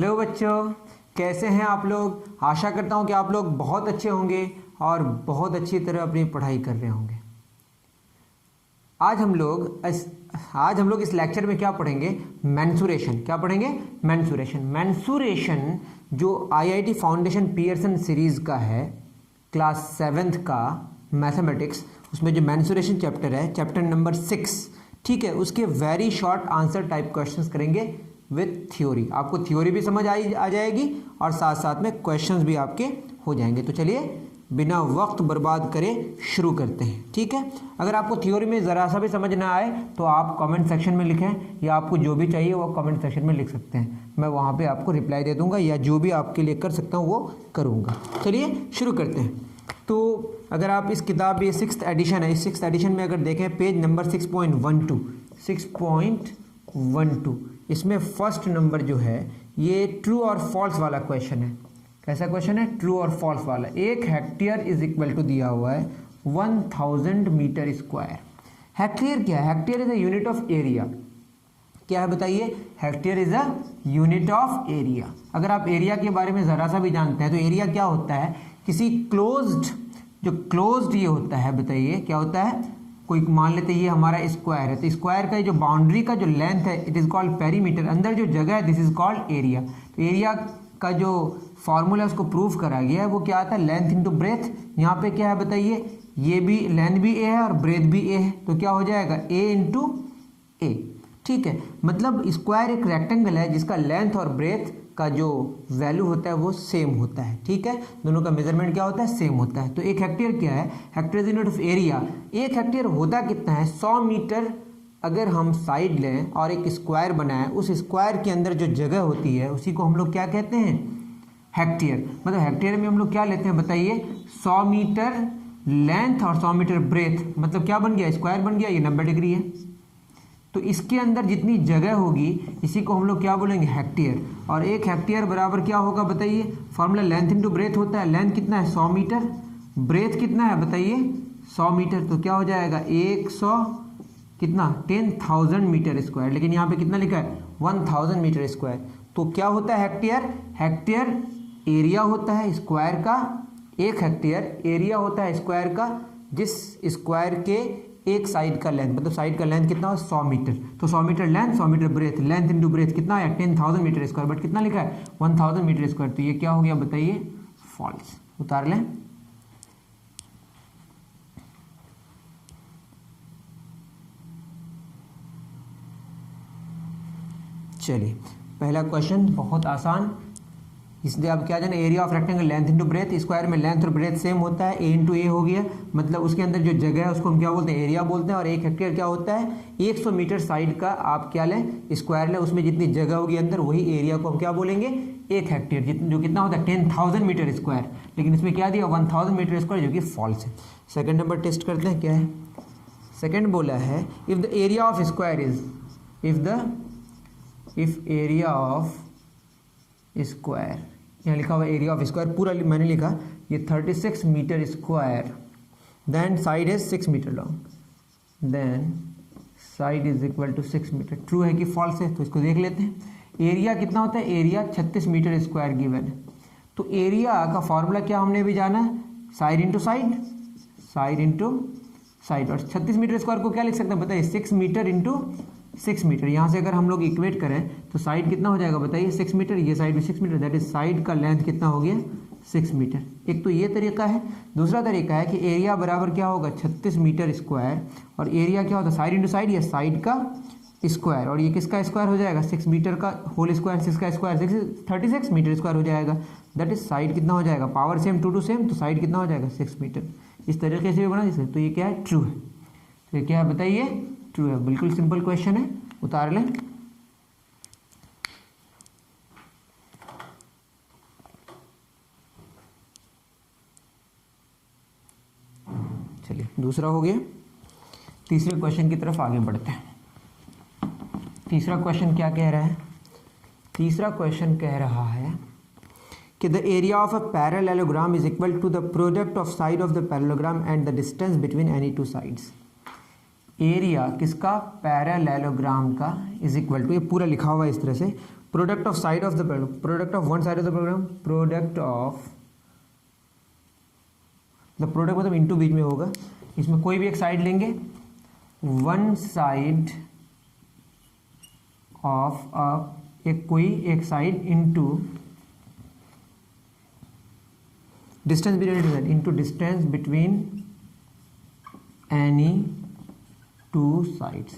Hello बच्चों, कैसे हैं आप लोग। आशा करता हूं कि आप लोग बहुत अच्छे होंगे और बहुत अच्छी तरह अपनी पढ़ाई कर रहे होंगे। आज हम लोग इस लेक्चर में क्या पढ़ेंगे, मेंसुरेशन। क्या पढ़ेंगे, मेंसुरेशन। मेंसुरेशन जो आईआईटी फाउंडेशन पियर्सन सीरीज़ का है, क्लास 7th का मैथमेटिक्स, उसमें जो मेंसुरेशन चैप्टर है, चैप्टर नंबर 6, ठीक है, उसके very short answer type questions करेंगे विथ थ्योरी। आपको थ्योरी भी समझ आ जाएगी और साथ साथ में क्वेश्चंस भी आपके हो जाएंगे। तो चलिए बिना वक्त बर्बाद करे शुरू करते हैं, ठीक है। अगर आपको थ्योरी में ज़रा सा भी समझ ना आए तो आप कमेंट सेक्शन में लिखें, या आपको जो भी चाहिए वो कमेंट सेक्शन में लिख सकते हैं। मैं वहाँ पे आपको रिप्लाई दे दूँगा, या जो भी आपके लिए कर सकता हूँ वो करूँगा। चलिए शुरू करते हैं। तो अगर आप इस किताब, ये 6th एडिशन है, इस 6th एडिशन में अगर देखें पेज नंबर 6.12, इसमें फर्स्ट नंबर जो है ये ट्रू और फॉल्स वाला क्वेश्चन है। कैसा क्वेश्चन है, ट्रू और फॉल्स वाला। 1 हेक्टेयर इज इक्वल टू दिया हुआ है 1000 मीटर स्क्वायर। हेक्टेयर क्या है, hectare is a unit of area. क्या है बताइए, hectare is a unit of area. अगर आप एरिया के बारे में ज़रा सा भी जानते हैं तो एरिया क्या होता है, किसी क्लोज्ड ये होता है, बताइए क्या होता है। कोई मान लेते हैं ये हमारा स्क्वायर है, तो स्क्वायर का जो बाउंड्री का जो लेंथ है इट इज़ कॉल्ड पेरीमीटर। अंदर जो जगह है दिस इज कॉल्ड एरिया। तो एरिया का जो फॉर्मूला उसको प्रूव करा गया है वो क्या आता है, लेंथ इंटू ब्रेथ। यहाँ पे क्या है बताइए, ये भी लेंथ भी ए है और ब्रेथ भी ए है, तो क्या हो जाएगा ए इंटू ए, ठीक है। मतलब स्क्वायर एक रेक्टेंगल है जिसका लेंथ और ब्रेथ का जो वैल्यू होता है वो सेम होता है, ठीक है। दोनों का मेजरमेंट क्या होता है, सेम होता है। तो 1 हेक्टेयर क्या है, hectare unit of area. 1 hectare होता कितना है, 100 मीटर अगर हम साइड लें और एक स्क्वायर बनाएं, उस स्क्वायर के अंदर जो जगह होती है उसी को हम लोग क्या कहते हैं, हेक्टेयर। मतलब हेक्टेयर में हम लोग क्या लेते हैं बताइए, 100 मीटर लेंथ और 100 मीटर ब्रेथ, मतलब क्या बन गया, स्क्वायर बन गया। ये 90 डिग्री है, तो इसके अंदर जितनी जगह होगी इसी को हम लोग क्या बोलेंगे, हेक्टेयर। और 1 हेक्टेयर बराबर क्या होगा बताइए, फॉर्मूला लेंथ इंटू ब्रेथ होता है। लेंथ कितना है 100 मीटर, ब्रेथ कितना है बताइए 100 मीटर, तो क्या हो जाएगा 100 कितना 10,000 मीटर स्क्वायर। लेकिन यहाँ पे कितना लिखा है 1000 मीटर स्क्वायर। तो क्या होता है हेक्टेयर, हेक्टेयर एरिया होता है स्क्वायर का। 1 हेक्टेयर एरिया होता है स्क्वायर का, जिस स्क्वायर के एक साइड का लेंथ, मतलब साइड का लेंथ कितना हो 100 मीटर। तो 100 metre length, 100 metre breadth, length into breadth कितना है 10,000 मीटर स्क्वायर, बट कितना लिखा है 1000 मीटर स्क्वायर। तो ये क्या हो गया बताइए, फॉल्स। उतार लें। चलिए पहला क्वेश्चन बहुत आसान, इसलिए आप क्या जाना, area of rectangle length into breath. Square में लेंथ और ब्रेथ सेम होता है, ए इंटू ए हो गया। मतलब उसके अंदर जो जगह है उसको हम क्या बोलते हैं, एरिया बोलते हैं। और 1 हेक्टेयर क्या होता है, 100 मीटर साइड का आप क्या लें, स्क्वायर लें, उसमें जितनी जगह होगी अंदर वही एरिया को हम क्या बोलेंगे, 1 हेक्टेयर, जो कितना होता है 10,000 मीटर स्क्वायर। लेकिन इसमें क्या दिया 1000 मीटर स्क्वायर, जो कि फॉल्स है। सेकेंड नंबर टेस्ट करते हैं क्या है। सेकेंड बोला है if the area of square is, if area of square, यहाँ लिखा हुआ एरिया ऑफ स्क्वायर पूरा मैंने लिखा, ये 36 metre square, then side is 6 metre long, then side is equal to 6 metre. True है कि फॉल्स है, तो इसको देख लेते हैं। एरिया कितना होता है, एरिया 36 मीटर स्क्वायर गिवन है। तो एरिया का फॉर्मूला क्या हमने भी जाना है, side into side, side into side. और 36 मीटर स्क्वायर को क्या लिख सकते हैं बताइए, 6 मीटर इंटू 6 मीटर। यहाँ से अगर हम लोग इक्वेट करें तो साइड कितना हो जाएगा बताइए 6 मीटर, ये साइड भी 6 मीटर, दैट इज साइड का लेंथ कितना हो गया 6 मीटर। एक तो ये तरीका है। दूसरा तरीका है कि एरिया बराबर क्या होगा 36 मीटर स्क्वायर, और एरिया क्या होता है साइड इंटू साइड, या साइड का स्क्वायर, और ये किसका स्क्वायर हो जाएगा 6 मीटर का होल स्क्वायर, 6 का स्क्वायर 36 मीटर स्क्वायर हो जाएगा। दैट इज साइड कितना हो जाएगा, पावर सेम 2 टू सेम, तो साइड कितना हो जाएगा 6 मीटर। इस तरीके से भी बना सकते। तो ये क्या है, ट्रू है। तो ये क्या है बताइए, ट्रू है। बिल्कुल सिंपल क्वेश्चन है, उतार लें। चलिए दूसरा हो गया। तीसरे क्वेश्चन की तरफ आगे बढ़ते हैं। तीसरा क्वेश्चन क्या कह रहा है, तीसरा क्वेश्चन कह रहा है कि the area of a parallelogram is equal to the product of side of the parallelogram and the distance between any two sides. Area किसका, पैरेललोग्राम का, इज इक्वल टू, ये पूरा लिखा हुआ है इस तरह से, product of side of the product of one side of the program, product of the product मतलब इनटू बीच में होगा, इसमें कोई भी एक साइड लेंगे, वन साइड ऑफ एक कोई एक side into distance between into distance between any two sides.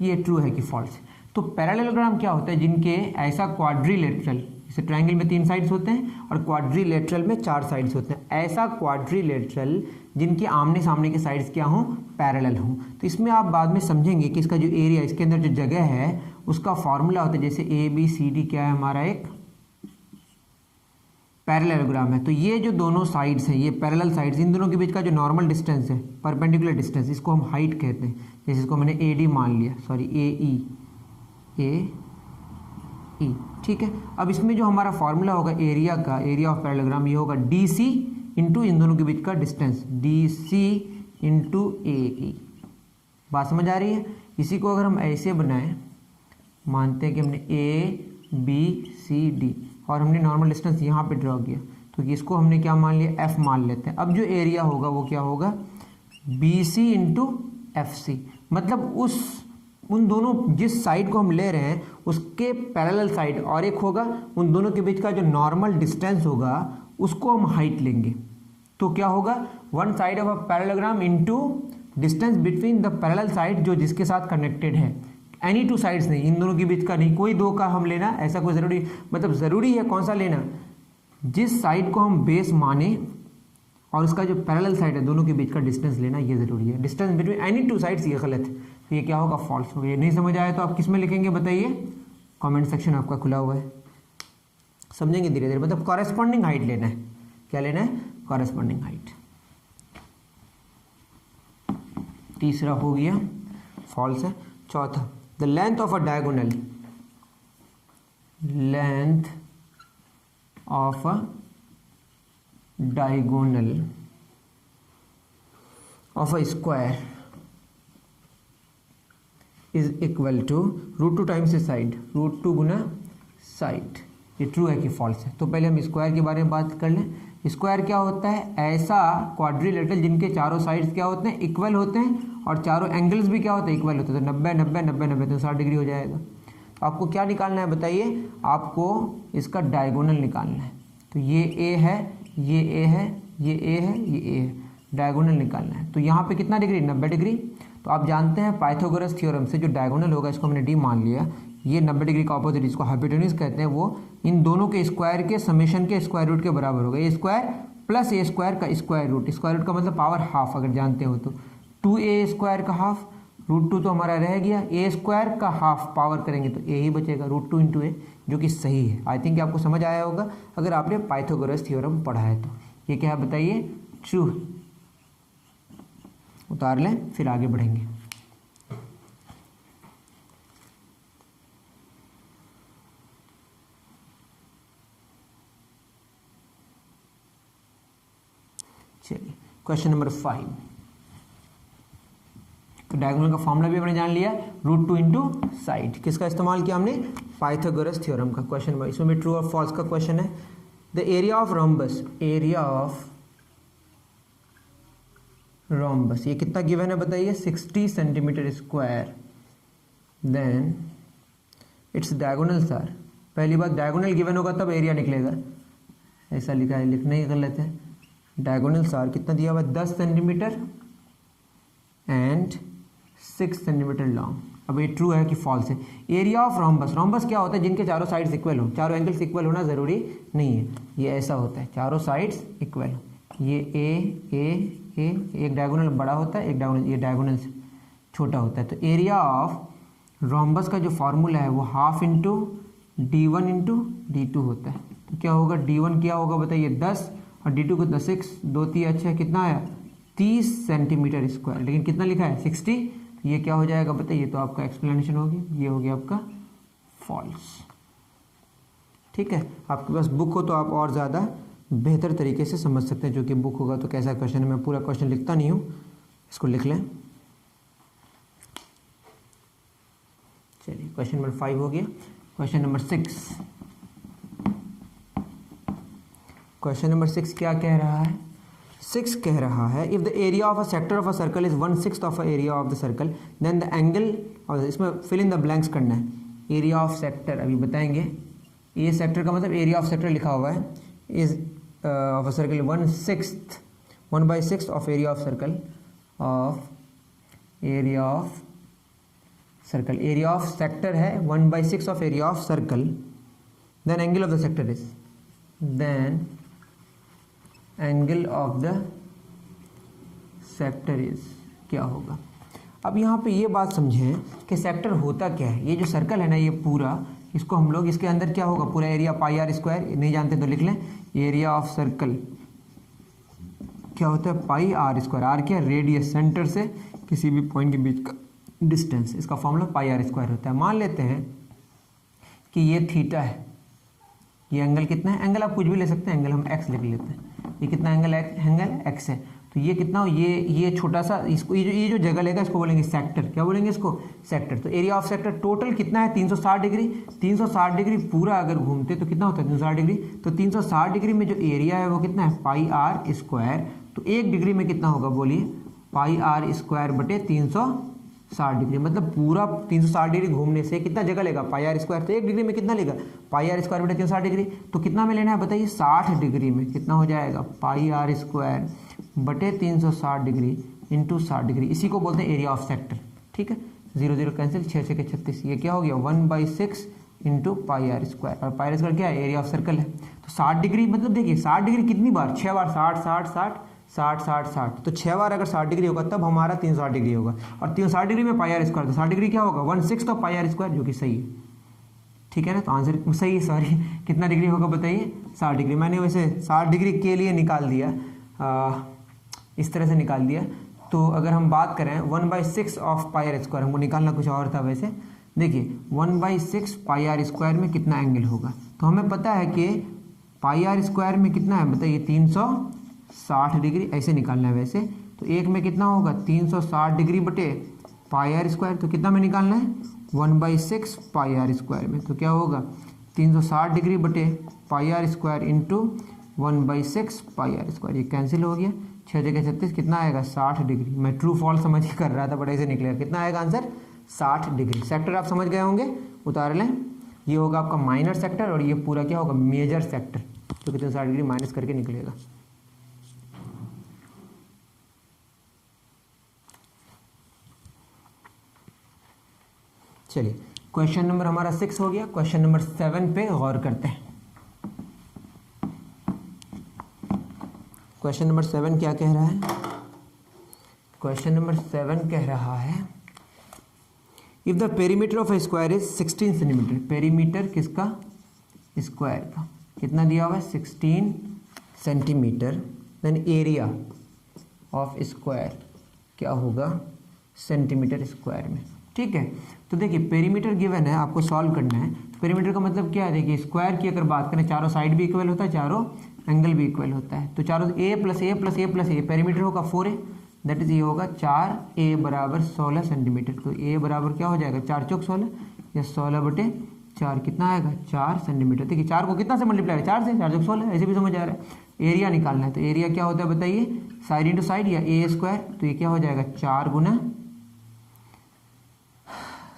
ये ट्रू है कि फॉल्स है। तो पैरेललोग्राम क्या होता है, जिनके ऐसा क्वाड्रिलेटरल, जैसे ट्रायंगल में 3 साइड्स होते हैं और क्वाड्रिलेटरल में 4 साइड्स होते हैं, ऐसा क्वाड्रिलेटरल जिनके आमने सामने के साइड्स क्या हों, पैरेलल हों। तो इसमें आप बाद में समझेंगे कि इसका जो एरिया, इसके अंदर जो जगह है उसका फॉर्मूला होता है, जैसे ABCD क्या है हमारा, एक पैरेललोग्राम है। तो ये जो दोनों साइड्स हैं, ये पैरेलल साइड्स, इन दोनों के बीच का जो नॉर्मल डिस्टेंस है, परपेंडिकुलर डिस्टेंस, इसको हम हाइट कहते हैं। जैसे इसको मैंने AD मान लिया, सॉरी AE, ठीक है। अब इसमें जो हमारा फॉर्मूला होगा एरिया का, एरिया ऑफ पैरेललोग्राम, ये होगा DC इंटू इन दोनों के बीच का डिस्टेंस, DC इंटू AE। बात समझ आ रही है। इसी को अगर हम ऐसे बनाएं, मानते हैं कि हमने ABCD और हमने नॉर्मल डिस्टेंस यहाँ पे ड्रॉ किया, तो इसको हमने क्या मान लिया, F मान लेते हैं। अब जो एरिया होगा वो क्या होगा, BC इंटू FC, मतलब उन दोनों जिस साइड को हम ले रहे हैं उसके पैरेलल साइड और एक होगा, उन दोनों के बीच का जो नॉर्मल डिस्टेंस होगा उसको हम हाइट लेंगे। तो क्या होगा, one side of a parallelogram into distance between the parallel side जो जिसके साथ कनेक्टेड है। एनी टू साइड्स नहीं, इन दोनों के बीच का नहीं, कोई दो का हम लेना, ऐसा कोई ज़रूरी, मतलब ज़रूरी है कौन सा लेना, जिस साइड को हम बेस माने और उसका जो पैरेलल साइड है दोनों के बीच का डिस्टेंस लेना, ये ज़रूरी है। Distance between any two sides ये गलत है, तो ये क्या होगा, फॉल्स होगा। ये नहीं समझ आया तो आप किस में लिखेंगे बताइए, कमेंट सेक्शन आपका खुला हुआ है, समझेंगे धीरे धीरे। मतलब कॉरेस्पॉन्डिंग हाइट लेना है, क्या लेना है, कॉरेस्पॉन्डिंग हाइट। तीसरा हो गया, फॉल्स है। चौथा, the length of a diagonal, length of a diagonal of a square is equal to √2 times a side, √2 गुना साइड। ये ट्रू है कि फॉल्स है। तो पहले हम स्क्वायर के बारे में बात कर लें। स्क्वायर क्या होता है, ऐसा क्वाड्रिलेटरल जिनके चारों साइड्स क्या होते हैं, इक्वल होते हैं और चारों एंगल्स भी क्या होते हैं, इक्वल होते हैं। तो 90 90 90 90 तो 60 डिग्री हो जाएगा। तो आपको क्या निकालना है बताइए, आपको इसका डायगोनल निकालना है। तो ये A है, ये A है, ये A है, ये A है, डायगोनल निकालना है। तो यहाँ पे कितना डिग्री, 90 डिग्री। तो आप जानते हैं पाइथागोरस थ्योरम से जो डायगोनल होगा, इसको हमने D मान लिया, ये 90 डिग्री का ऑपोजिट, इसको हाइपोटेन्यूज कहते हैं, वो इन दोनों के स्क्वायर के समेशन के स्क्वायर रूट के बराबर होगा। ए स्क्वायर प्लस ए स्क्वायर का स्क्वायर रूट, स्क्वायर रूट का मतलब पावर हाफ, अगर जानते हो तो 2a स्क्वायर का हाफ, √2 तो हमारा रह गया, ए स्क्वायर का हाफ पावर करेंगे तो ए ही बचेगा, √2 इंटू ए, जो कि सही है। आई थिंक आपको समझ आया होगा अगर आपने पाइथागोरस थ्योरम पढ़ा है तो। ये क्या है बताइए, ट्रू। उतार लें, फिर आगे बढ़ेंगे। चलिए क्वेश्चन नंबर 5। तो डायगोनल का फॉर्मूला भी हमने जान लिया, √2 इंटू साइड। किसका इस्तेमाल किया हमने, पाइथागोरस थ्योरम का। क्वेश्चन नंबर, इसमें भी ट्रू और फॉल्स का क्वेश्चन है। The area of rhombus, area of rhombus, ये कितना गिवन है बताइए, 60 centimetre square. Then it's diagonal sir, पहली बात डायगोनल गिवन होगा तब एरिया निकलेगा, ऐसा लिखा है, लिखना ही गलत है। डायगोनल सार कितना दिया हुआ है, 10 सेंटीमीटर एंड 6 सेंटीमीटर लॉन्ग। अब ये ट्रू है कि फॉल्स है। एरिया ऑफ रोम्बस, रोम्बस क्या होता है, जिनके चारों साइड्स इक्वल हो, चारों एंगल्स इक्वल होना ज़रूरी नहीं है, ये ऐसा होता है, चारों साइड्स इक्वल। ये ए एक डायगोनल बड़ा होता है, एक डायगोनल, ये डायगोनल से छोटा होता है। तो एरिया ऑफ रोम्बस का जो फॉर्मूला है वो half into D1 into D2 होता है। तो क्या होगा, D1 क्या होगा बताइए, 10 और D2 कितना, 6, 2 3 अच्छा कितना आया, 30 सेंटीमीटर स्क्वायर। लेकिन कितना लिखा है, 60। तो ये क्या हो जाएगा बताइए, तो आपका एक्सप्लेनेशन होगी, ये हो गया आपका फॉल्स। ठीक है, आपके पास बुक हो तो आप और ज़्यादा बेहतर तरीके से समझ सकते हैं। जो कि बुक होगा तो कैसा क्वेश्चन है, मैं पूरा क्वेश्चन लिखता नहीं हूँ, इसको लिख लें। चलिए क्वेश्चन नंबर 5 हो गया। क्वेश्चन नंबर 6, क्वेश्चन नंबर 6 क्या कह रहा है? 6 कह रहा है if the area of a sector of a circle is 1/6 of a area of the circle then the angle, और इसमें फिल इन द ब्लैंक्स करना है। एरिया ऑफ सेक्टर अभी बताएंगे। ये सेक्टर का मतलब एरिया ऑफ सेक्टर लिखा हुआ है, is of a circle 1/6 of area of circle area of circle. Area of sector है 1/6 of area of circle, then angle of the sector is, then angle of the sector is क्या होगा? अब यहाँ पे ये बात समझें कि सेक्टर होता क्या है। ये जो सर्कल है ना, ये पूरा, इसको हम लोग, इसके अंदर क्या होगा, पूरा एरिया पाई आर स्क्वायर, नहीं जानते तो लिख लें। एरिया ऑफ सर्कल क्या होता है? पाई आर स्क्वायर। आर क्या? रेडियस, सेंटर से किसी भी पॉइंट के बीच का डिस्टेंस, इसका फॉर्मूला पाई आर स्क्वायर होता है। मान लेते हैं कि ये थीटा है, ये एंगल कितना है? एंगल आप कुछ भी ले सकते हैं, एंगल हम एक्स लिख लेते हैं। ये कितना एंगल एक्स है, तो ये कितना हो, ये छोटा सा, इसको ये जो जगह लेगा इसको बोलेंगे सेक्टर। क्या बोलेंगे इसको? सेक्टर। तो एरिया ऑफ सेक्टर टोटल कितना है? 360 डिग्री। 360 डिग्री पूरा अगर घूमते तो कितना होता है? 360 डिग्री। तो 360 डिग्री में जो एरिया है वो कितना है? पाई आर स्क्वायर। तो 1 डिग्री में कितना होगा बोलिए? पाई आर स्क्वायर बटे 360 डिग्री। मतलब पूरा 360 डिग्री घूमने से कितना जगह लेगा? पाई आर स्क्वायर। तो 1 डिग्री में कितना लेगा? पाई आर स्क्वायर बटे 360 डिग्री। तो कितना में लेना है बताइए? 60 डिग्री में कितना हो जाएगा? पाई आर स्क्वायर बटे 360 डिग्री इंटू 60 डिग्री। इसी को बोलते हैं एरिया ऑफ सेक्टर। ठीक है, 0 0 कैंसिल, 6 6 के 36। ये क्या हो गया? 1/6 इंटू पाई आर स्क्वायर। और पाई आर स्क्वायर क्या है? एरिया ऑफ सर्कल है। तो 60 डिग्री मतलब देखिए 60 डिग्री कितनी बार? 6 बार। 60 60 60 60 60 60। तो 6 बार अगर 60 डिग्री होगा तब हमारा 360 डिग्री होगा। और 360 डिग्री में पाई आर स्क्वायर, तो 60 डिग्री क्या होगा? 1/6 ऑफ पाई आर स्क्वायर, जो कि सही है। ठीक है ना, तो आंसर सही है। सॉरी, कितना डिग्री होगा बताइए? 60 डिग्री। मैंने वैसे 60 डिग्री के लिए निकाल दिया, इस तरह से निकाल दिया। तो अगर हम बात करें 1/6 ऑफ पाई आर स्क्वायर, हमको निकालना कुछ और था वैसे। देखिए 1/6 पाई आर स्क्वायर में कितना एंगल होगा? तो हमें पता है कि पाई आर स्क्वायर में कितना है बताइए? 360 डिग्री। ऐसे निकालना है वैसे। तो एक में कितना होगा? 360 डिग्री बटे पाई आर स्क्वायर। तो कितना में निकालना है? 1/6 पाई आर स्क्वायर में। तो क्या होगा? 360 डिग्री बटे pi r square into 1/6 pi r square. ये कैंसिल हो गया। 6 जगह 36, कितना आएगा? 60 डिग्री। मैं ट्रू फॉल्स समझ के कर रहा था, बट ऐसे निकलेगा। कितना आएगा आंसर? 60 डिग्री। सेक्टर आप समझ गए होंगे, उतार लें। ये होगा आपका माइनर सेक्टर और ये पूरा क्या होगा? मेजर सेक्टर, जो कि 360 डिग्री माइनस करके निकलेगा। चलिए क्वेश्चन नंबर हमारा 6 हो गया। क्वेश्चन नंबर 7 पे गौर करते हैं। क्वेश्चन नंबर 7 क्या कह रहा है? क्वेश्चन नंबर 7 कह रहा है if the perimeter of a square is 16 centimetre. Perimeter किसका? स्क्वायर का। कितना दिया हुआ है? 16 centimetre. Then area of square क्या होगा? सेंटीमीटर स्क्वायर में। ठीक है, तो देखिए पेरीमीटर गिवन है, आपको सॉल्व करना है। पेरीमीटर का मतलब क्या है? देखिए स्क्वायर की अगर बात करें, चारों साइड भी इक्वल होता है, चारों एंगल भी इक्वल होता है। तो चारों a + a + a + a, perimeter होगा 4a, दैट इज ये होगा 4a बराबर 16 सेंटीमीटर। तो a बराबर क्या हो जाएगा? 4 चौक 16 या 16 बटे 4 कितना आएगा? 4 सेंटीमीटर। देखिए 4 को कितना से मल्टीप्लाई? 4 से, 4 चौक 16, ऐसे भी समझ आ रहा है। एरिया निकालना है, तो एरिया क्या होता है बताइए? साइड इंटू साइड या a स्क्वायर। तो ये क्या हो जाएगा? 4 गुना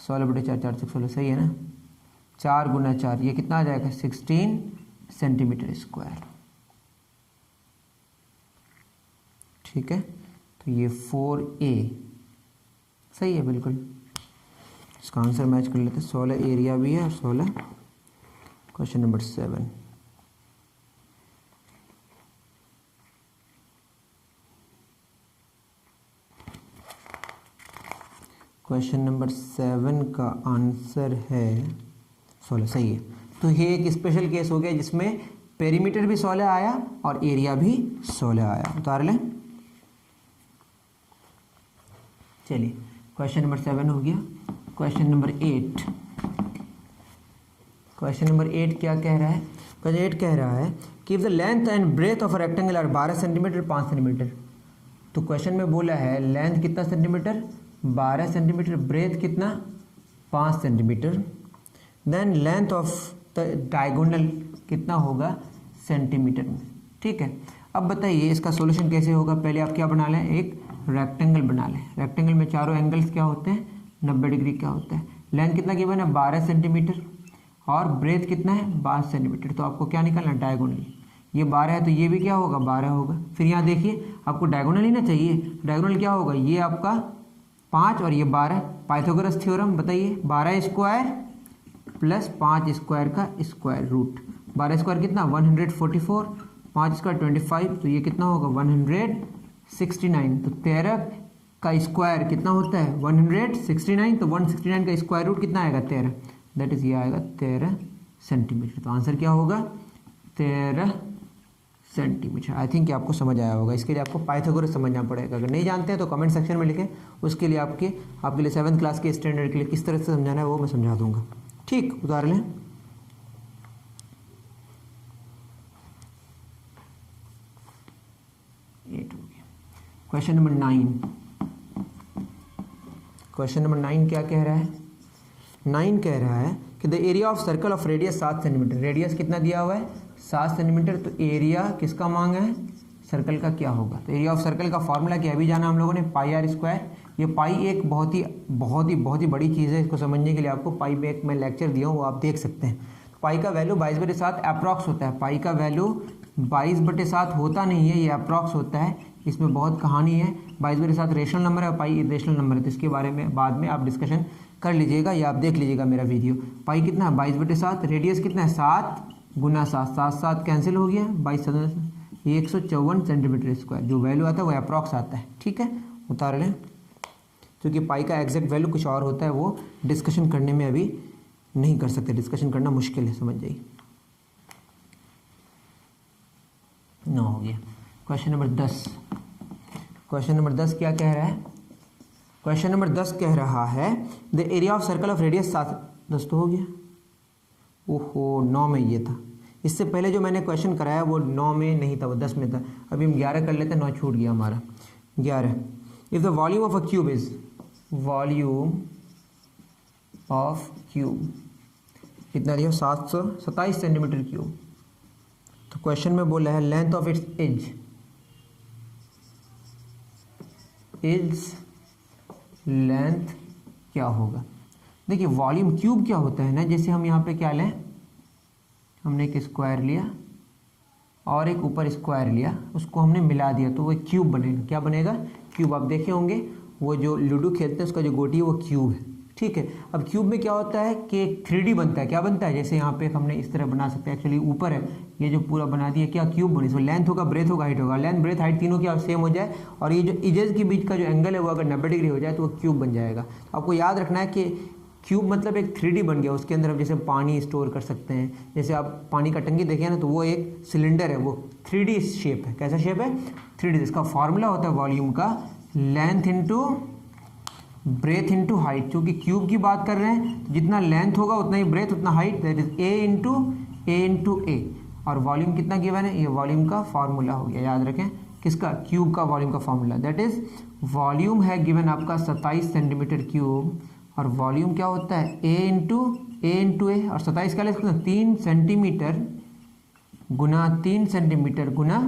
16 बटे 4, 4 चौक 16, सही है ना? 4 गुना 4, ये कितना आ जाएगा? 16 सेंटीमीटर स्क्वायर। ठीक है, तो ये 4a सही है बिल्कुल। इसका आंसर मैच कर लेते हैं। 16 एरिया भी है और 16 क्वेश्चन नंबर 7। क्वेश्चन नंबर 7 का आंसर है 16, सही है। तो ये एक स्पेशल केस हो गया जिसमें पेरीमीटर भी 16 आया और एरिया भी 16 आया। उतार लें। चलिए क्वेश्चन नंबर 7 हो गया। Question number 8। क्वेश्चन नंबर 8 क्या कह रहा है? क्वेश्चन 8 कह रहा है कि if the length and breadth of a rectangle are 12 centimetre 5 centimetre. तो क्वेश्चन में बोला है लेंथ कितना सेंटीमीटर? 12 सेंटीमीटर। ब्रेथ कितना? 5 centimetre. Then length of the diagonal कितना होगा सेंटीमीटर में। ठीक है, अब बताइए इसका सॉल्यूशन कैसे होगा। पहले आप क्या बना लें, एक रेक्टेंगल बना लें। रेक्टेंगल में चारों एंगल्स क्या होते हैं, 90 डिग्री क्या होता है। लेंथ कितना गिवन है 12 सेंटीमीटर और ब्रेथ कितना है 12 सेंटीमीटर। तो आपको क्या निकालना है डायगोनल। ये 12 है तो ये भी क्या होगा 12 होगा। फिर यहाँ देखिए आपको डायगोनल ही ना चाहिए, डायगोनल क्या होगा, ये आपका 5 और ये 12। पाइथागोरस थ्योरम बताइए, 12 स्क्वायर प्लस 5 स्क्वायर का स्क्वायर रूट। 12 स्क्वायर कितना 144, 5 स्क्वायर 25, तो ये कितना होगा 169। तो 13 का स्क्वायर कितना होता है 169, तो 169 का स्क्वायर रूट कितना आएगा 13, दैट इज ये आएगा 13 सेंटीमीटर। तो आंसर क्या होगा 13 सेंटीमीटर। आई थिंक आपको समझ आया होगा। इसके लिए आपको पाइथागोरस समझना पड़ेगा। अगर नहीं जानते हैं तो कमेंट सेक्शन में लिखें, उसके लिए आपके लिए 7th क्लास के स्टैंडर्ड के लिए किस तरह से समझाना है वो मैं समझा दूंगा। ठीक, उतार लें। Question number 9। क्वेश्चन नंबर 9 क्या कह रहा है, 9 कह रहा है कि the area of circle of radius 7 centimetre. Radius कितना दिया हुआ है 7 सेंटीमीटर। तो एरिया किसका मांगा है, सर्कल का क्या होगा। तो एरिया ऑफ सर्कल का फॉर्मूला क्या अभी जाना हम लोगों ने, पाई आर स्क्वायर। ये पाई एक बहुत ही बड़ी चीज़ है, इसको समझने के लिए आपको पाई पे एक मैं लेक्चर दिया हूँ, वो आप देख सकते हैं। तो पाई का वैल्यू 22/7 अप्रॉक्स होता है। पाई का वैल्यू 22/7 होता नहीं है, ये अप्रॉक्स होता है। इसमें बहुत कहानी है। 22/7 रेशनल नंबर है, पाई इरेशनल नंबर है। तो इसके बारे में बाद में आप डिस्कशन कर लीजिएगा या आप देख लीजिएगा मेरा वीडियो। पाई कितना है 22/7, रेडियस कितना है 7 गुना 7, 7 7 कैंसिल हो गया, 22 154 सेंटीमीटर स्क्वायर। जो वैल्यू आता है वो अप्रॉक्स आता है। ठीक है, उतार लें, क्योंकि पाई का एग्जैक्ट वैल्यू कुछ और होता है, वो डिस्कशन करने में अभी नहीं कर सकते, डिस्कशन करना मुश्किल है, समझ जाइए। 9 हो गया। Question number 10। क्वेश्चन नंबर 10 क्या कह रहा है, क्वेश्चन नंबर 10 कह रहा है the area of circle of radius 7। 10 तो हो गया, ओहो 9 में ये था। इससे पहले जो मैंने क्वेश्चन कराया वो 9 में नहीं था, वो 10 में था। अभी हम 11 कर लेते हैं, 9 छूट गया हमारा। 11, if the volume of a cube is, volume of cube कितना दिया 727 सेंटीमीटर क्यूब। तो क्वेश्चन में बोला है length of its edge length क्या होगा। देखिए वॉल्यूम क्यूब क्या होता है ना, जैसे हम यहाँ पे क्या लें, हमने एक स्क्वायर लिया और एक ऊपर स्क्वायर लिया, उसको हमने मिला दिया तो वो क्यूब बनेगा। क्या बनेगा क्यूब। आप देखे होंगे वो जो लूडो खेलते हैं उसका जो गोटी है वो क्यूब है। ठीक है, अब क्यूब में क्या होता है कि 3D बनता है। क्या बनता है, जैसे यहाँ पे हमने इस तरह बना सकते हैं, एक्चुअली ऊपर है ये जो पूरा बना दिया, क्या क्यूब बने। इसमें लेंथ होगा, ब्रेथ होगा, हाइट होगा। लेंथ ब्रेथ हाइट तीनों क्या सेम हो जाए और ये जो इजेस के बीच का जो एंगल है वो अगर 90 डिग्री हो जाए तो वो क्यूब बन जाएगा। तो आपको याद रखना है कि क्यूब मतलब एक 3D बन गया। उसके अंदर हम जैसे पानी स्टोर कर सकते हैं, जैसे आप पानी का टंकी देखिए ना, तो वो एक सिलेंडर है, वो 3D शेप है। कैसा शेप है 3D। इसका फॉर्मूला होता है वॉल्यूम का length into breath into height. क्योंकि क्यूब की बात कर रहे हैं तो जितना लेंथ होगा उतना ही ब्रेथ उतना height, that is a into a. और वॉल्यूम कितना गिवन है, ये वॉल्यूम का फॉर्मूला हो गया। याद रखें किसका, क्यूब का वॉल्यूम का फॉर्मूला, दैट इज वॉल्यूम है गिवन आपका 27 सेंटीमीटर क्यूब। और वॉल्यूम क्या होता है ए इंटू ए। और 27 क्या ले सकते हैं 3 सेंटीमीटर गुना 3 सेंटीमीटर गुना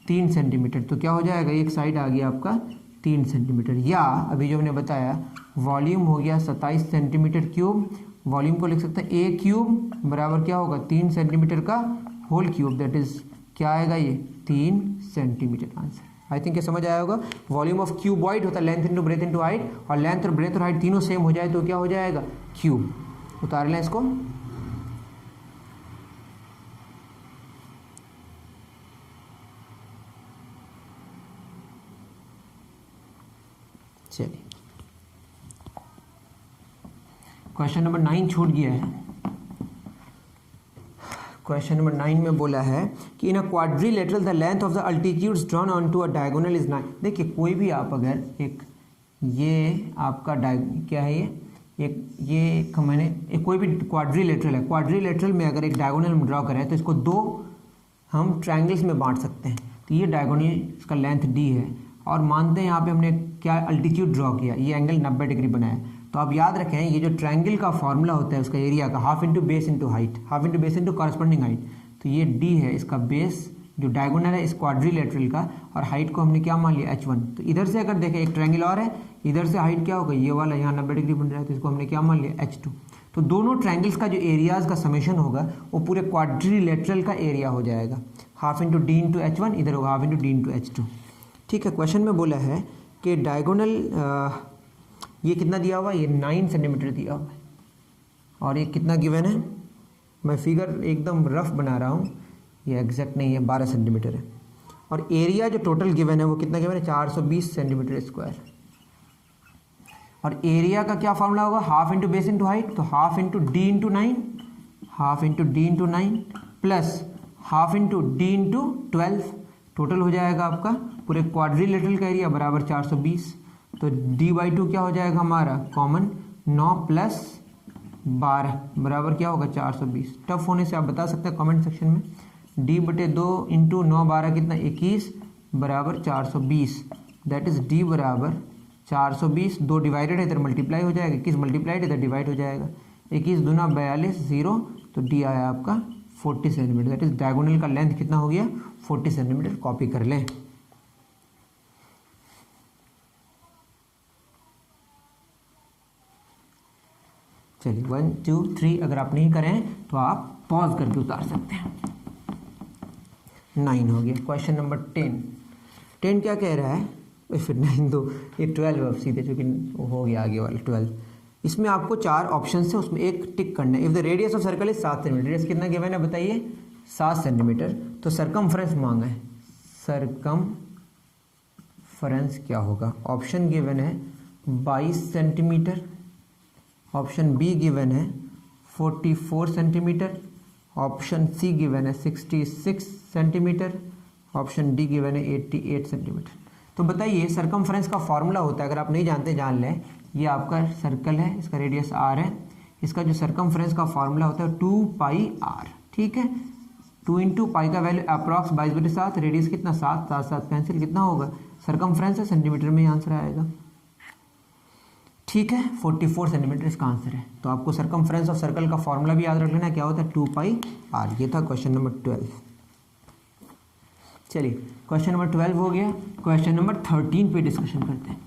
3 सेंटीमीटर। तो क्या हो जाएगा, एक साइड आ गया आपका 3 सेंटीमीटर। या अभी जो हमने बताया वॉल्यूम हो गया 27 सेंटीमीटर क्यूब। वॉल्यूम को लिख सकते हैं ए क्यूब बराबर क्या होगा 3 सेंटीमीटर का होल क्यूब, दैट इज क्या आएगा ये 3 सेंटीमीटर। आंसर आई थिंक ये समझ आया होगा। वॉल्यूम ऑफ क्यूबॉइड होता है length into breath into height, और लेंथ और ब्रेथ और हाइट तीनों सेम हो जाए तो क्या हो जाएगा क्यूब। उतार लें इसको। चलिए क्वेश्चन नंबर 9 छूट गया है। क्वेश्चन नंबर 9 में बोला है कि in a quadrilateral the length of the altitudes drawn on to a diagonal is 9। देखिए कोई भी आप अगर एक ये आपका क्या है ये मैंने कोई भी क्वाड्रिलेटरल है, क्वाड्रिलेटरल में अगर एक डायगोनल हम ड्रॉ करें तो इसको 2 हम ट्रायंगल्स में बांट सकते हैं। तो ये डायगोनल इसका लेंथ d है और मानते हैं यहाँ पे हमने क्या अल्टीट्यूड ड्रॉ किया, ये एंगल 90 डिग्री बनाया। तो आप याद रखें ये जो ट्रायंगल का फॉर्मूला होता है उसका एरिया का half into base into height, half into base into corresponding height. तो ये डी है इसका बेस जो डायगोनल है इस क्वाड्रिलेटरल का, और हाइट को हमने क्या मान लिया h1। तो इधर से अगर देखें एक ट्रायंगल और है, इधर से हाइट क्या होगा ये वाला यहाँ 90 डिग्री बन रहा है, तो इसको हमने क्या मान लिया h2। तो दोनों ट्रायंगल्स का जो एरियाज का समेशन होगा वो पूरे क्वाड्रिलेटरल का एरिया हो जाएगा, half into D into h1, इधर होगा half into D into h2। ठीक है, क्वेश्चन में बोला है कि डायगोनल ये कितना दिया हुआ है, ये 9 सेंटीमीटर दिया हुआ है, और ये कितना गिवन है, मैं फिगर एकदम रफ बना रहा हूँ, ये एग्जैक्ट नहीं है, 12 सेंटीमीटर है। और एरिया जो टोटल गिवन है वो कितना गिवन है, 420 सेंटीमीटर स्क्वायर। और एरिया का क्या फॉर्मूला होगा, half into base into height, तो half into D into 9, half into D into 9 plus half into D into 12, total हो जाएगा आपका पूरे क्वाड्रिलेटरल का एरिया बराबर 420। तो d/2 क्या हो जाएगा हमारा कॉमन, 9 प्लस 12 बराबर क्या होगा 420। टफ होने से आप बता सकते हैं कमेंट सेक्शन में। d/2 इंटू 9 12 कितना 21 बराबर 420, दैट इज d बराबर 420। 2 डिवाइडेड है इधर मल्टीप्लाई हो जाएगा, 21 मल्टीप्लाइड इधर डिवाइड हो जाएगा, 21 दूना 42 0, तो d आया आपका 40 सेंटीमीटर। दैट इज डायगोनल का लेंथ कितना हो गया 40 सेंटीमीटर। कॉपी कर लें। चलिए 1 2 3, अगर आप नहीं करें तो आप पॉज करके उतार सकते हैं। 9 हो गया। क्वेश्चन नंबर 10 क्या कह रहा है, फिर 9 दो, ये 12 अब सीधे, चूँकि हो गया आगे वाला 12। इसमें आपको 4 ऑप्शन है, उसमें एक टिक करना है। If the radius of circle is 7 centimetre, radius कितना गिवन है बताइए 7 सेंटीमीटर। तो सरकमफ्रेंस मांगा है, सरकमफ्रेंस क्या होगा, ऑप्शन गिवन है 22 सेंटीमीटर, ऑप्शन बी गिवन है 44 सेंटीमीटर, ऑप्शन सी गिवन है 66 सेंटीमीटर, ऑप्शन डी गिवन है 88 सेंटीमीटर। तो बताइए सरकमफ्रेंस का फॉर्मूला होता है, अगर आप नहीं जानते जान लें, ये आपका सर्कल है, इसका रेडियस r है, इसका जो सरकमफ्रेंस का फॉर्मूला होता है 2πr। ठीक है, 2 इंटू पाई का वैल्यू अप्रॉक्स 22/7, रेडियस कितना 7, 7 7 कैंसिल, कितना होगा, सरकमफ्रेंस है सेंटीमीटर में ही आंसर आएगा। ठीक है, 44 सेंटीमीटर इसका आंसर है। तो आपको सरकमफ्रेंस ऑफ सर्कल का फॉर्मूला भी याद रख लेना, क्या होता है 2πr। ये था क्वेश्चन नंबर 12। चलिए क्वेश्चन नंबर 12 हो गया। क्वेश्चन नंबर 13 पे डिस्कशन करते हैं।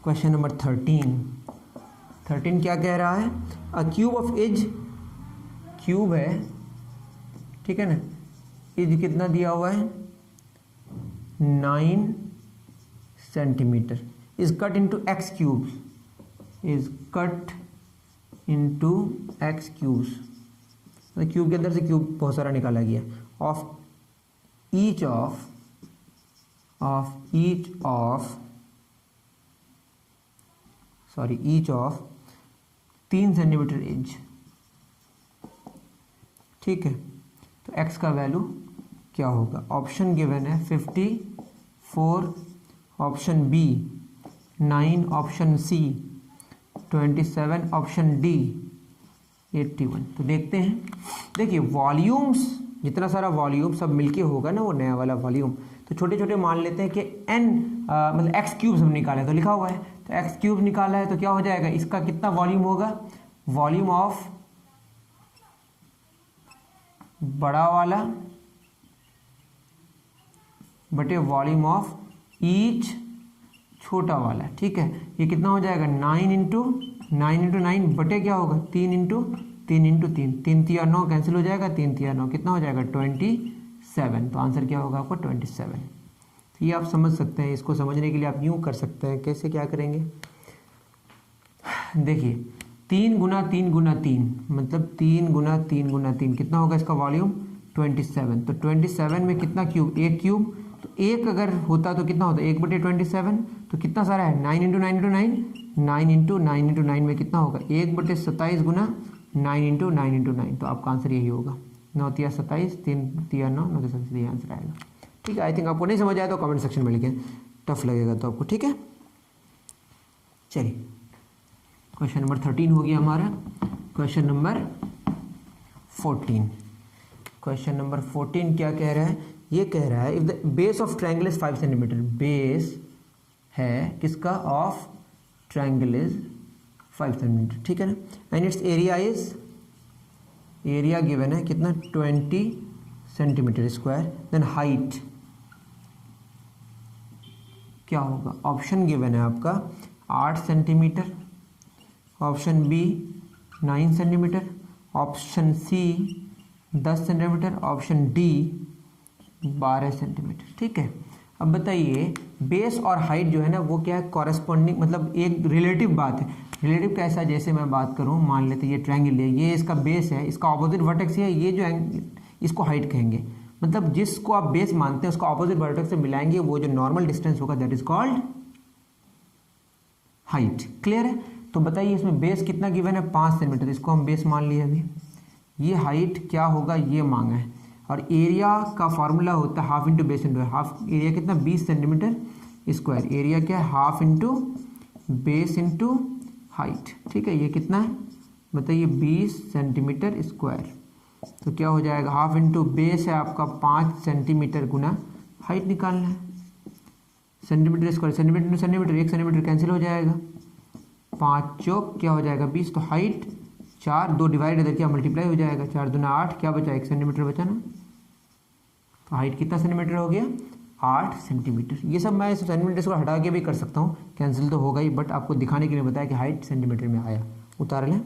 क्वेश्चन नंबर 13 क्या कह रहा है, a cube of edge, cube है ठीक है ना, एज कितना दिया हुआ है 9 centimetre, is cut into x cubes, is cut into x cubes, cube के अंदर से क्यूब बहुत सारा निकाला गया, of each of 3 centimetre edge. ठीक है, तो x का वैल्यू क्या होगा, ऑप्शन गिवन है 54, option B 9, option C 27, option D 81। तो देखते हैं, देखिए वॉल्यूम्स, जितना सारा वॉल्यूम सब मिलके होगा ना वो नया वाला वॉल्यूम, तो छोटे छोटे मान लेते हैं कि n मतलब एक्स क्यूब्स हम निकाले, तो लिखा हुआ है, तो एक्स क्यूब निकाला है तो क्या हो जाएगा, इसका कितना वॉल्यूम होगा, वॉल्यूम ऑफ बड़ा वाला बटे वॉल्यूम ऑफ ईच छोटा वाला। ठीक है, ये कितना हो जाएगा 9 इंटू 9 बटे क्या होगा 3 इंटू 3 3 3 9 कैंसिल हो जाएगा, 3 3 9 कितना हो जाएगा 27। तो आंसर क्या होगा आपको 27। तो ये आप समझ सकते हैं, इसको समझने के लिए आप यूँ कर सकते हैं, कैसे क्या करेंगे, देखिए 3 गुना 3 गुना 3 मतलब 3 गुना 3 गुना 3 कितना होगा इसका वॉल्यूम 27। तो 27 में कितना क्यूब, एक क्यूब, तो एक अगर होता तो कितना होता 1/27, तो कितना सारा है 9 इंटू 9 इंटू 9, 9 इंटू 9 इंटू 9 में कितना होगा 1/27 गुना 9 इंटू 9 इंटू 9। तो आपका आंसर यही होगा 9 तिया 27, 3 तिया 9, 9 तिया 27, यही आंसर आएगा। ठीक है, आई थिंक आपको नहीं समझ आया तो कमेंट सेक्शन में लिखें, टफ लगेगा तो आपको। ठीक है, चलिए क्वेश्चन नंबर 13 हो गया हमारा। क्वेश्चन नंबर 14, क्वेश्चन नंबर 14 क्या कह रहा है, ये कह रहा है if the base of triangle is 5 centimetre, base है किसका ऑफ ट्रायंगल इज 5 सेंटीमीटर, ठीक है ना। And it's area is, area given है कितना 20 सेंटीमीटर स्क्वायर। देन हाइट क्या होगा, ऑप्शन गिवन है आपका 8 centimetre, option B 9 centimetre, option C 10 centimetre, option D 12 centimetre, ठीक है। अब बताइए बेस और हाइट जो है ना वो क्या है, कॉरेस्पॉन्डिंग, मतलब एक रिलेटिव बात है। रिलेटिव कैसा, जैसे मैं बात करूं, मान लेते ये ट्रायंगल है, ये इसका बेस है, इसका ऑपोजिट वर्टेक्स है, ये जो एंगल इसको हाइट कहेंगे। मतलब जिसको आप बेस मानते हैं उसको ऑपोजिट वर्टेक्स से मिलाएंगे, वो जो नॉर्मल डिस्टेंस होगा that is called height. Clear है। तो बताइए इसमें बेस कितना गिवन है 5 सेंटीमीटर, इसको हम बेस मान लिए अभी। ये हाइट क्या होगा ये मांगा है, और एरिया का फॉर्मूला होता है half into base into half. Area कितना 20 सेंटीमीटर स्क्वायर, एरिया क्या है half into base into height, ठीक है। ये कितना है बताइए 20 सेंटीमीटर स्क्वायर, तो क्या हो जाएगा हाफ इंटू बेस है आपका 5 सेंटीमीटर गुना हाइट निकालना है, centimetre square, centimetre into centimetre, 1 centimetre cancel हो जाएगा, 5 चौक क्या हो जाएगा 20, तो हाइट 4, 2 डिवाइड इधर क्या मल्टीप्लाई हो जाएगा, 4 दूना 8, क्या बचा 1 सेंटीमीटर बचा ना। तो हाइट कितना सेंटीमीटर हो गया 8 सेंटीमीटर। ये सब मैं इस सेंटीमीटर को हटा के भी कर सकता हूँ, कैंसिल तो होगा ही, बट आपको दिखाने के लिए बताया कि हाइट सेंटीमीटर में आया। उतार लें,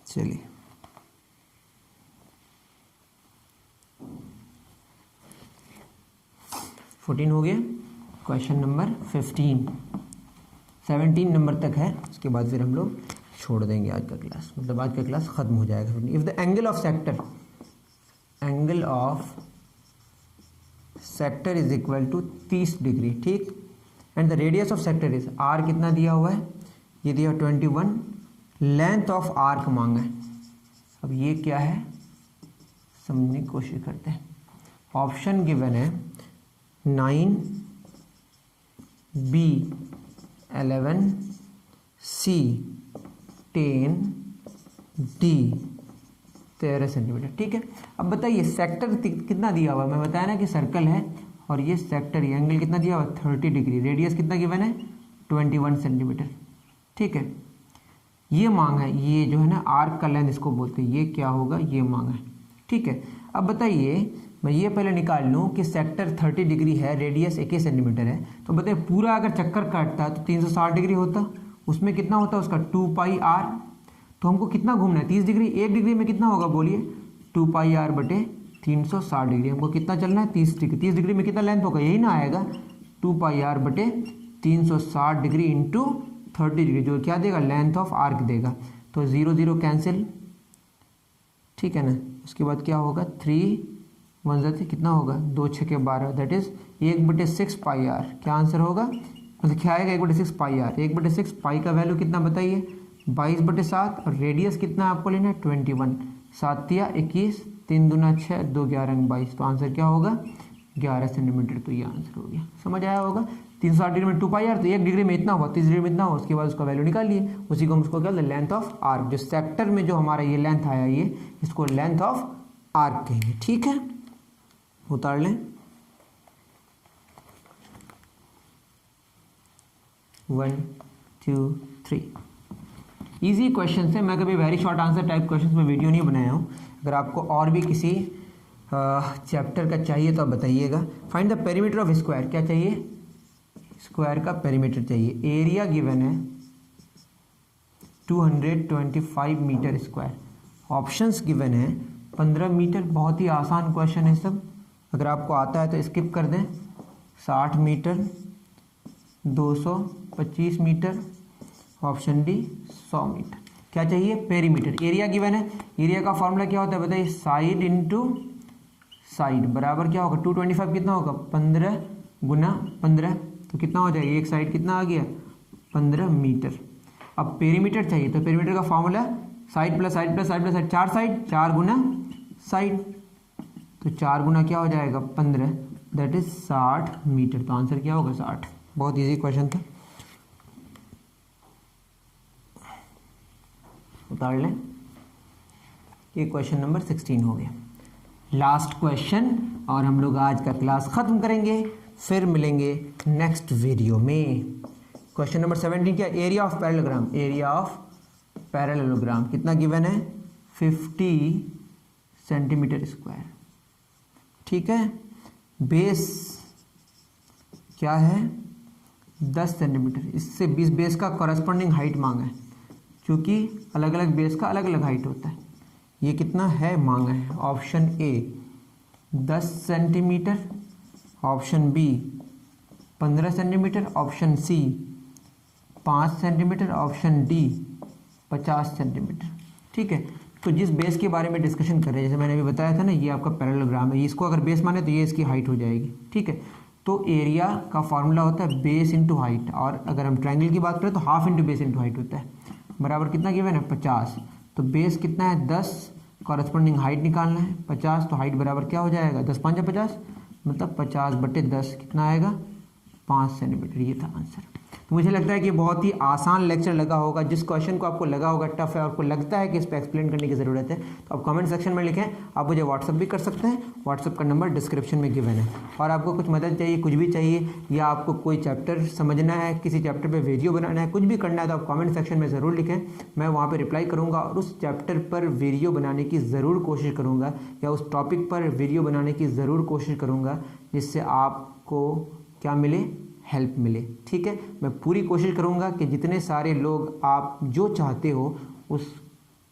चलिए 14 हो गया। क्वेश्चन नंबर 15, 17 नंबर तक है, उसके बाद फिर हम लोग छोड़ देंगे आज का क्लास, मतलब आज का क्लास खत्म हो जाएगा। If the angle of sector, angle of sector is equal to 30 degree, ठीक। And the radius of sector is, R कितना दिया हुआ है, ये दिया 21, लेंथ ऑफ आर्क मांगा है। अब ये क्या है समझने की कोशिश करते हैं। ऑप्शन गिवन है 9, बी 11, सी 10, डी 13 सेंटीमीटर, ठीक है। अब बताइए सेक्टर कितना दिया हुआ है, मैं बताया ना कि सर्कल है और ये सेक्टर, ये एंगल कितना दिया हुआ है 30 डिग्री, रेडियस कितना गिवन है 21 सेंटीमीटर, ठीक है। ये मांगा है, ये जो है ना आर्क का लेंथ इसको बोलते हैं, ये क्या होगा ये मांगा है, ठीक है। अब बताइए मैं ये पहले निकाल लूँ कि सेक्टर 30 डिग्री है, रेडियस 21 सेंटीमीटर है, तो बताइए पूरा अगर चक्कर काटता है तो 360 डिग्री होता, उसमें कितना होता है उसका 2 पाई आर। तो हमको कितना घूमना है 30 डिग्री, 1 डिग्री में कितना होगा बोलिए 2 पाई आर बटे 360 डिग्री। हमको कितना चलना है 30 डिग्री, 30 डिग्री में कितना लेंथ होगा यही ना आएगा 2 पाई आर बटे 360 डिग्री इंटू 30 डिग्री, जो क्या देगा लेंथ ऑफ आर्क देगा। तो 0 0 कैंसिल, ठीक है ना। उसके बाद क्या होगा 3 1 जाते कितना होगा 2 6 के 12, दैट इज 1/6 पाई आर। क्या आंसर होगा, मतलब क्या आएगा 1/6 पाई आर। 1/6 पाई का वैल्यू कितना बताइए 22/7, और रेडियस कितना आपको लेना है 21, 7 या 21, 3 दूना 6, 2 11 22, तो आंसर क्या होगा 11 सेंटीमीटर। तो ये आंसर हो गया, समझ आया होगा। 360 डिग्री में 2 पाई आर, तो 1 डिग्री में इतना हुआ, 30 डिग्री में इतना हुआ, उसके बाद उसका वैल्यू निकाल लिए, उसी को हम उसको क्या लेंथ ऑफ आर्क, जो सेक्टर में जो हमारा ये लेंथ आया ये इसको लेंथ ऑफ आर्क कहेंगे, ठीक है। उतार लें, 1 2 3 इजी क्वेश्चन है। मैं कभी very short answer type question में वीडियो नहीं बनाया हूँ। अगर आपको और भी किसी चैप्टर का चाहिए तो आप बताइएगा। Find the perimeter of square, क्या चाहिए स्क्वायर का पेरीमीटर चाहिए। एरिया गिवन है 225 मीटर स्क्वायर, ऑप्शंस गिवन है 15 मीटर। बहुत ही आसान क्वेश्चन है सब, अगर आपको आता है तो स्किप कर दें। 60 metre, 225 metre, option D 100 metre. क्या चाहिए पेरीमीटर। एरिया गिवन है, एरिया का फॉर्मूला क्या होता है बताइए, साइड इंटू साइड बराबर क्या होगा 225 कितना होगा 15 गुना 15, तो कितना हो जाएगा एक साइड कितना आ गया 15 मीटर। अब पेरीमीटर चाहिए, तो पेरीमीटर का formula side plus side plus side plus side, 4 side 4 गुना साइड, तो 4 गुना क्या हो जाएगा 15, दैट इज 60 मीटर। तो आंसर क्या होगा 60। बहुत इजी क्वेश्चन था, उतार लें। ये क्वेश्चन नंबर 16 हो गया, लास्ट क्वेश्चन, और हम लोग आज का क्लास खत्म करेंगे। फिर मिलेंगे नेक्स्ट वीडियो में। क्वेश्चन नंबर 17 क्या, area of parallelogram, area of parallelogram कितना गिवन है, 50 सेंटीमीटर स्क्वायर। ठीक है, बेस क्या है 10 सेंटीमीटर, इससे 20 बेस का कॉरस्पॉन्डिंग हाइट मांगा है, क्योंकि अलग अलग बेस का अलग अलग हाइट होता है। ये कितना है मांगा है, option A 10 centimetre, option B 15 centimetre, option C 5 centimetre, option D 50 centimetre. ठीक है, तो जिस बेस के बारे में डिस्कशन कर रहे हैं, जैसे मैंने अभी बताया था ना, ये आपका पैरेललोग्राम है, इसको अगर बेस माने तो ये इसकी हाइट हो जाएगी। ठीक है, तो एरिया का फॉर्मूला होता है बेस इंटू हाइट, और अगर हम ट्रायंगल की बात करें तो half into base into height होता है, बराबर कितना गिवन है 50। तो बेस कितना है 10, कॉरस्पॉन्डिंग हाइट निकालना है 50, तो हाइट बराबर क्या हो जाएगा 10 5 50, मतलब 50/10 कितना आएगा 5 सेंटीमीटर। ये था आंसर। तो मुझे लगता है कि बहुत ही आसान लेक्चर लगा होगा। जिस क्वेश्चन को आपको लगा होगा टफ है, आपको लगता है कि इस पर एक्सप्लेन करने की ज़रूरत है, तो आप कमेंट सेक्शन में लिखें। आप मुझे व्हाट्सअप भी कर सकते हैं, व्हाट्सअप का नंबर डिस्क्रिप्शन में गिवन है। और आपको कुछ मदद चाहिए, कुछ भी चाहिए, या आपको कोई चैप्टर समझना है, किसी चैप्टर पर वीडियो बनाना है, कुछ भी करना है, तो आप कमेंट सेक्शन में ज़रूर लिखें। मैं वहाँ पर रिप्लाई करूँगा और उस चैप्टर पर वीडियो बनाने की ज़रूर कोशिश करूँगा, या उस टॉपिक पर वीडियो बनाने की ज़रूर कोशिश करूँगा, जिससे आपको क्या मिले, हेल्प मिले। ठीक है, मैं पूरी कोशिश करूंगा कि जितने सारे लोग आप जो चाहते हो उस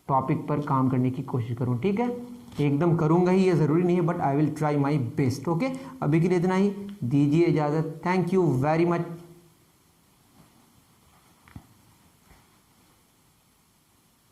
टॉपिक पर काम करने की कोशिश करूं। ठीक है, एकदम करूंगा ही ये ज़रूरी नहीं है, but I will try my best. Okay, अभी के लिए इतना ही, दीजिए इजाज़त। Thank you very much.